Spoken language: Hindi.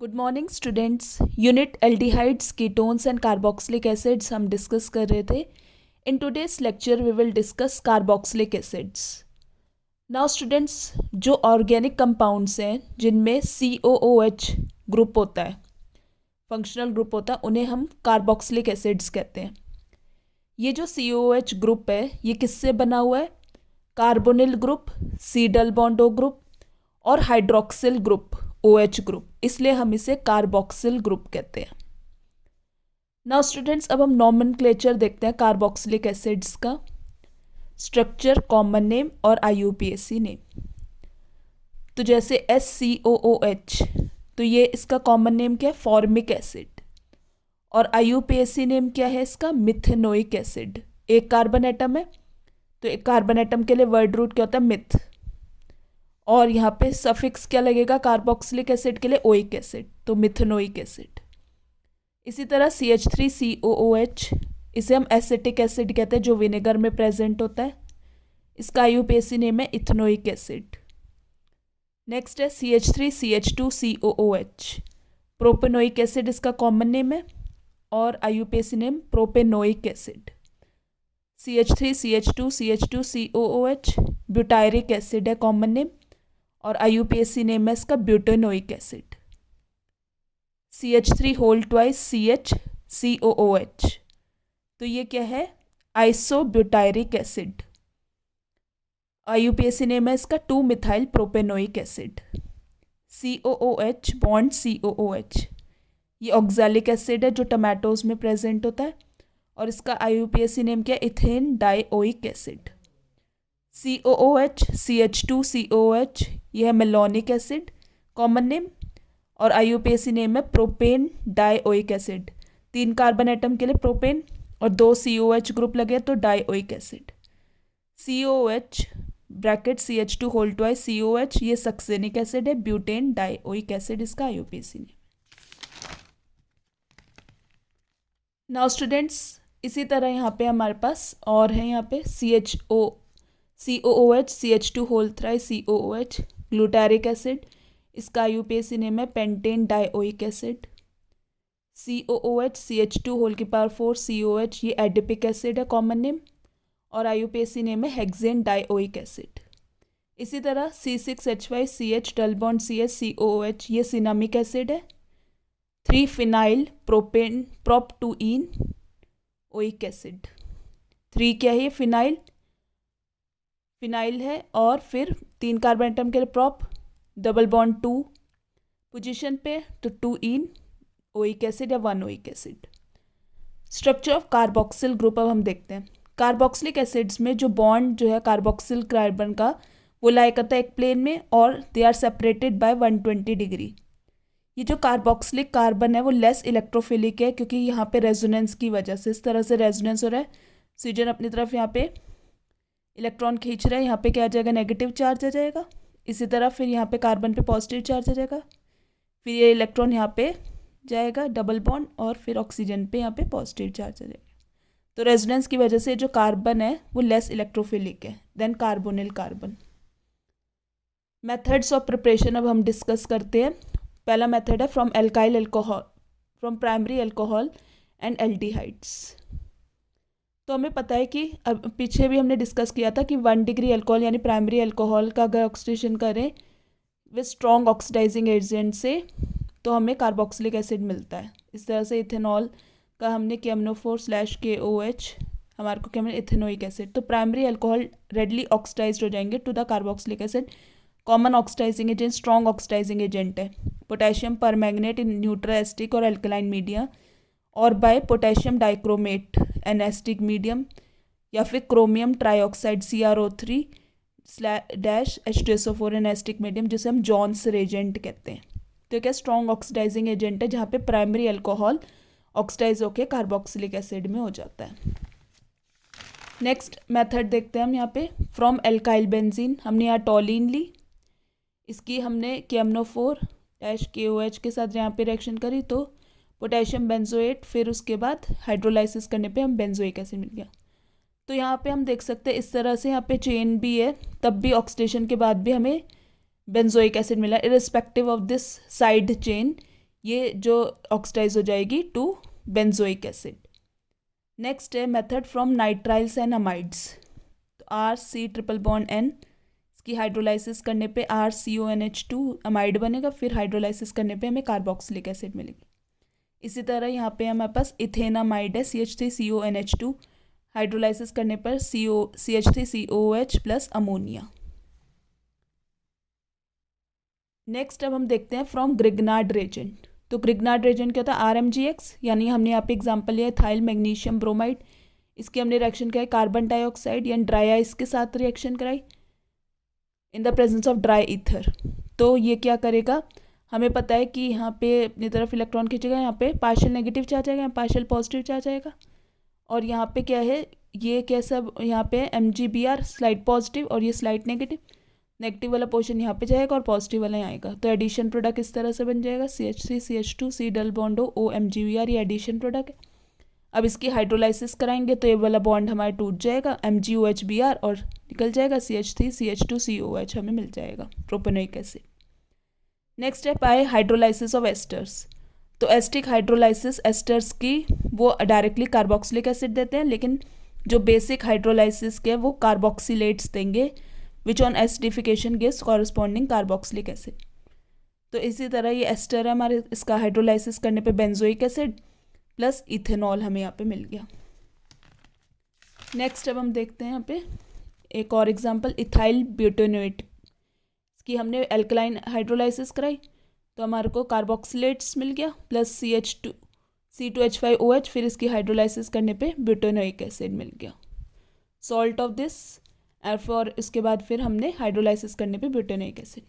Good morning students. Unit aldehydes, ketones and carboxylic acids हम डिस्कस कर रहे थे। In today's lecture we will discuss carboxylic acids. Now students, जो ऑर्गेनिक कंपाउंड्स हैं जिनमें COOH ग्रुप होता है, फंक्शनल ग्रुप होता है, उन्हें हम कार्बोक्सिलिक एसिड्स कहते हैं। ये जो COOH ग्रुप है ये किससे बना हुआ है? Carbonyl group, C double bond O group और हाइड्रोक्सिल ग्रुप OH ग्रुप, इसलिए हम इसे कार्बोक्सिल ग्रुप कहते हैं। नाउ स्टूडेंट्स, अब हम नॉमेनक्लेचर देखते हैं कार्बोक्सिलिक एसिड्स का। स्ट्रक्चर, कॉमन नेम और IUPAC नेम। तो जैसे SCOOH, तो ये इसका कॉमन नेम क्या है? Formic acid. और IUPAC नेम क्या है इसका? Methanoic acid. एक कार्बन एटम है तो एक कार्बन एटम के लिए वर्ड रूट क्या होता है? मिथ। और यहाँ पे सफिक्स क्या लगेगा कार्बोक्सिलिक एसिड के लिए? ओइक एसिड, तो मिथेनोइक एसिड। इसी तरह CH3COOH, इसे हम एसिटिक एसिड कहते हैं जो विनेगर में प्रेजेंट होता है। इसका IUPAC नेम है इथेनोइक एसिड। नेक्स्ट है CH3CH2COOH, प्रोपेनोइक एसिड इसका कॉमन नेम है और IUPAC name propanoic acid. CH3CH2CH2COOH butyric acid है कॉमन नेम और IUPAC नेम है इसका butanoic acid. CH3 whole twice CHCOOH, तो ये क्या है? आइसोब्यूटायरिक एसिड। IUPAC नेम है इसका two methyl propanoic acid. COOH bond COOH, ये ऑक्सैलिक एसिड है जो टमाटोज में प्रेजेंट होता है और इसका IUPAC नेम क्या है? Ethane dioic acid. COOH CH2COOH, यह है मेलोनिक एसिड कॉमन नेम और IUPAC नेम है propane dioic acid. 3 carbon atom के लिए प्रोपेन और 2 COOH ग्रुप लगे तो dioic acid. COOH bracket CH2 whole twice COOH, ये सक्सेनिक एसिड है, ब्यूटेन डाइओइक एसिड इसका IUPAC नेम। नाउ स्टूडेंट्स, इसी तरह यहाँ पे हमारे पास और है, यहाँ पे COOH CH2 whole thrice COOH glutaric acid, इसका IUPAC नेम है pentane dioic acid. COOH CH2 whole की पावर 4 COH, ये एडिपिक एसिड है कॉमन नेम और IUPAC नेम है हेक्सेन डाइओइक एसिड। इसी तरह C6H5 CH double bond CS COOH, ये सिनामिक एसिड है। 3-फिनाइल प्रोपेन प्रोप-2-ईन ओइक एसिड। 3 क्या है? ये फिनाइल है और फिर 3 कार्बन एटम के लिए प्रोप, डबल बॉन्ड 2 पोजीशन पे, तो 2-ईन ओइक एसिड या 1 oic acid. Structure of carboxyl group अब हम देखते हैं। कार्बोक्सिलिक एसिड्स में जो बॉन्ड जो है कार्बोक्सिल कार्बन का, वो लाई करता है एक प्लेन में और they are separated by 120 degree. ये जो कार्बोक्सिलिक कार्बन है वो लेस इलेक्ट्रोफिलिक है क्योंकि यहाँ पे रेजोनेंस की वजह से इस तरह से रेजोनेंस हो रहा है। ऑक्सीजन अपनी तरफ यहाँ पे इलेक्ट्रॉन खींच रहा है, यहाँ पे क्या आ जाएगा? नेगेटिव चार्ज आ जाएगा। इसी तरह फिर यहाँ पे कार्बन पे पॉजिटिव चार्ज आ जाएगा, फिर ये इलेक्ट्रॉन यहाँ पे जाएगा डबल बॉन्ड और फिर ऑक्सीजन पे यहाँ पे पॉजिटिव चार्ज आ जाएगा। तो रेजोनेंस की वजह से जो कार्बन है वो लेस इलेक्ट्रोफिलिक है than carbonyl carbon. Methods of preparation अब हम डिस्कस करते हैं। पहला मेथड है from alkyl alcohol, from primary alcohol and aldehydes. तो हमें पता है कि अब पीछे भी हमने डिस्कस किया था कि 1 डिग्री अल्कोहल यानी प्राइमरी अल्कोहल का अगर ऑक्सीडेशन करें विद स्ट्रॉन्ग ऑक्सीडाइजिंग एजेंट से तो हमें कार्बोक्सिलिक एसिड मिलता है। इस तरह से इथेनॉल का हमने KMnO4/KOH, हमारे को क्या मिले? Ethanoic acid. तो प्राइमरी अल्कोहल रेडली ऑक्सीडाइज्ड हो जाएंगे to the carboxylic acid. Common oxidizing agent strong oxidizing agent है potassium permanganate in neutral acidic और अल्कलाइन मीडिया और by potassium dichromate in acidic medium या फिर chromium trioxide CrO3-H2SO4 in acidic medium, जिसे हम जॉन्स रेजेंट कहते हैं। तो क्या स्ट्रॉन्ग ऑक्सीडाइजिंग एजेंट है जहाँ पे प्राइमरी अल्कोहल ऑक्सीडाइज होकर कार्बोक्सिलिक एसिड में हो जाता है। नेक्स्ट मेथड देखते हैं हम यहाँ पे फ्रॉम एल्काइल बेंजीन। हमने यहाँ टॉलिन ली, इसकी हमने KMnO4-KOH के साथ यहाँ पे रिएक्शन करी तो पोटेशियम बेंजोएट, फिर उसके बाद हाइड्रोलाइसिस करने पे हम बेंजोइक एसिड मिल गया। तो यहाँ पे हम देख सकते हैं इस तरह से यहाँ पे चेन भी है, तब भी ऑक्सीडेशन के बाद भी हमें बेंजोइक एसिड मिला irrespective of this side chain. ये जो ऑक्सीडाइज हो जाएगी टू बेंजोइक एसिड। नेक्स्ट है method from nitriles and amides. तो RC�BN इसकी हाइड्रोलाइसिस करने पे RCONH2 अमाइड बनेगा, फिर हाइड्रोलाइसिस करने पे हमें कार्बोक्सिलिक एसिड मिलेगी। इसी तरह यहाँ पे हमारे पास इथेनामाइड है CH3CONH2, हाइड्रोलाइसिस करने पर CH3COOH प्लस अमोनिया। नेक्स्ट अब हम देखते हैं फ्रॉम ग्रिग्नार्ड रेजेंट। तो ग्रिग्नार्ड रेजेंट क्या होता है, RMGX, यानी हमने यहाँ पे एग्जांपल लिया थाइल मैग्नीशियम ब्रोमाइड। इसकी हमने रिएक्शन कराई कार्बन डाइऑक्साइड यानी ड्राई आइस के साथ रिएक्शन कराई in the presence of dry ether. तो ये क्या करेगा, हमें पता है कि यहाँ पे अपनी तरफ इलेक्ट्रॉन खींचेगा, यहाँ पे पार्शियल नेगेटिव चार्ज आएगा, यहाँ पार्शियल पॉजिटिव चार्ज आएगा। और यहाँ पे क्या है, ये कैसा, यहाँ पे MgBr स्लाइड पॉजिटिव और ये स्लाइड नेगेटिव। नेगेटिव वाला पोर्शन यहाँ पे जाएगा और पॉजिटिव वाला यहाँ आएगा। तो एडिशन प्रोडक्ट इस तरह से बन जाएगा CH3 CH2 C double bond O MgBr, ये एडिशन प्रोडक्ट है। अब इसकी हाइड्रोलाइसिस कराएंगे तो ये वाला बॉन्ड हमारा टूट जाएगा MgOH Br और निकल जाएगा CH3 CH2 COH, हमें मिल जाएगा प्रोपेनोइक एसिड। नेक्स्ट स्टेप आए हाइड्रोलाइसिस ऑफ एस्टर्स। तो एस्टिक हाइड्रोलाइसिस एस्टर्स की वो डायरेक्टली कार्बोक्सिलिक एसिड देते हैं, लेकिन जो बेसिक हाइड्रोलाइसिस के वो कार्बोक्सिलेट्स देंगे which on acidification gives corresponding carboxylic acid. तो इसी तरह ये एस्टर है हमारे, इसका हाइड्रोलाइसिस करने पे बेंजोइक एसिड प्लस इथेनॉल हमें यहाँ पे मिल गया। नेक्स्ट अब हम देखते हैं यहाँ पे एक और एग्जांपल इथाइल ब्यूटेनोएट। इसकी हमने एल्कलाइन हाइड्रोलाइसिस कराई तो हमारे को कार्बोक्सिलेट्स मिल गया प्लस C2H5OH, फिर इसकी हाइड्रोलाइसिस करने पे ब्यूटेनोइक एसिड मिल गया, सॉल्ट ऑफ दिस। और इसके बाद फिर हमने हाइड्रोलाइसिस करने पे ब्यूटेनोइक एसिड।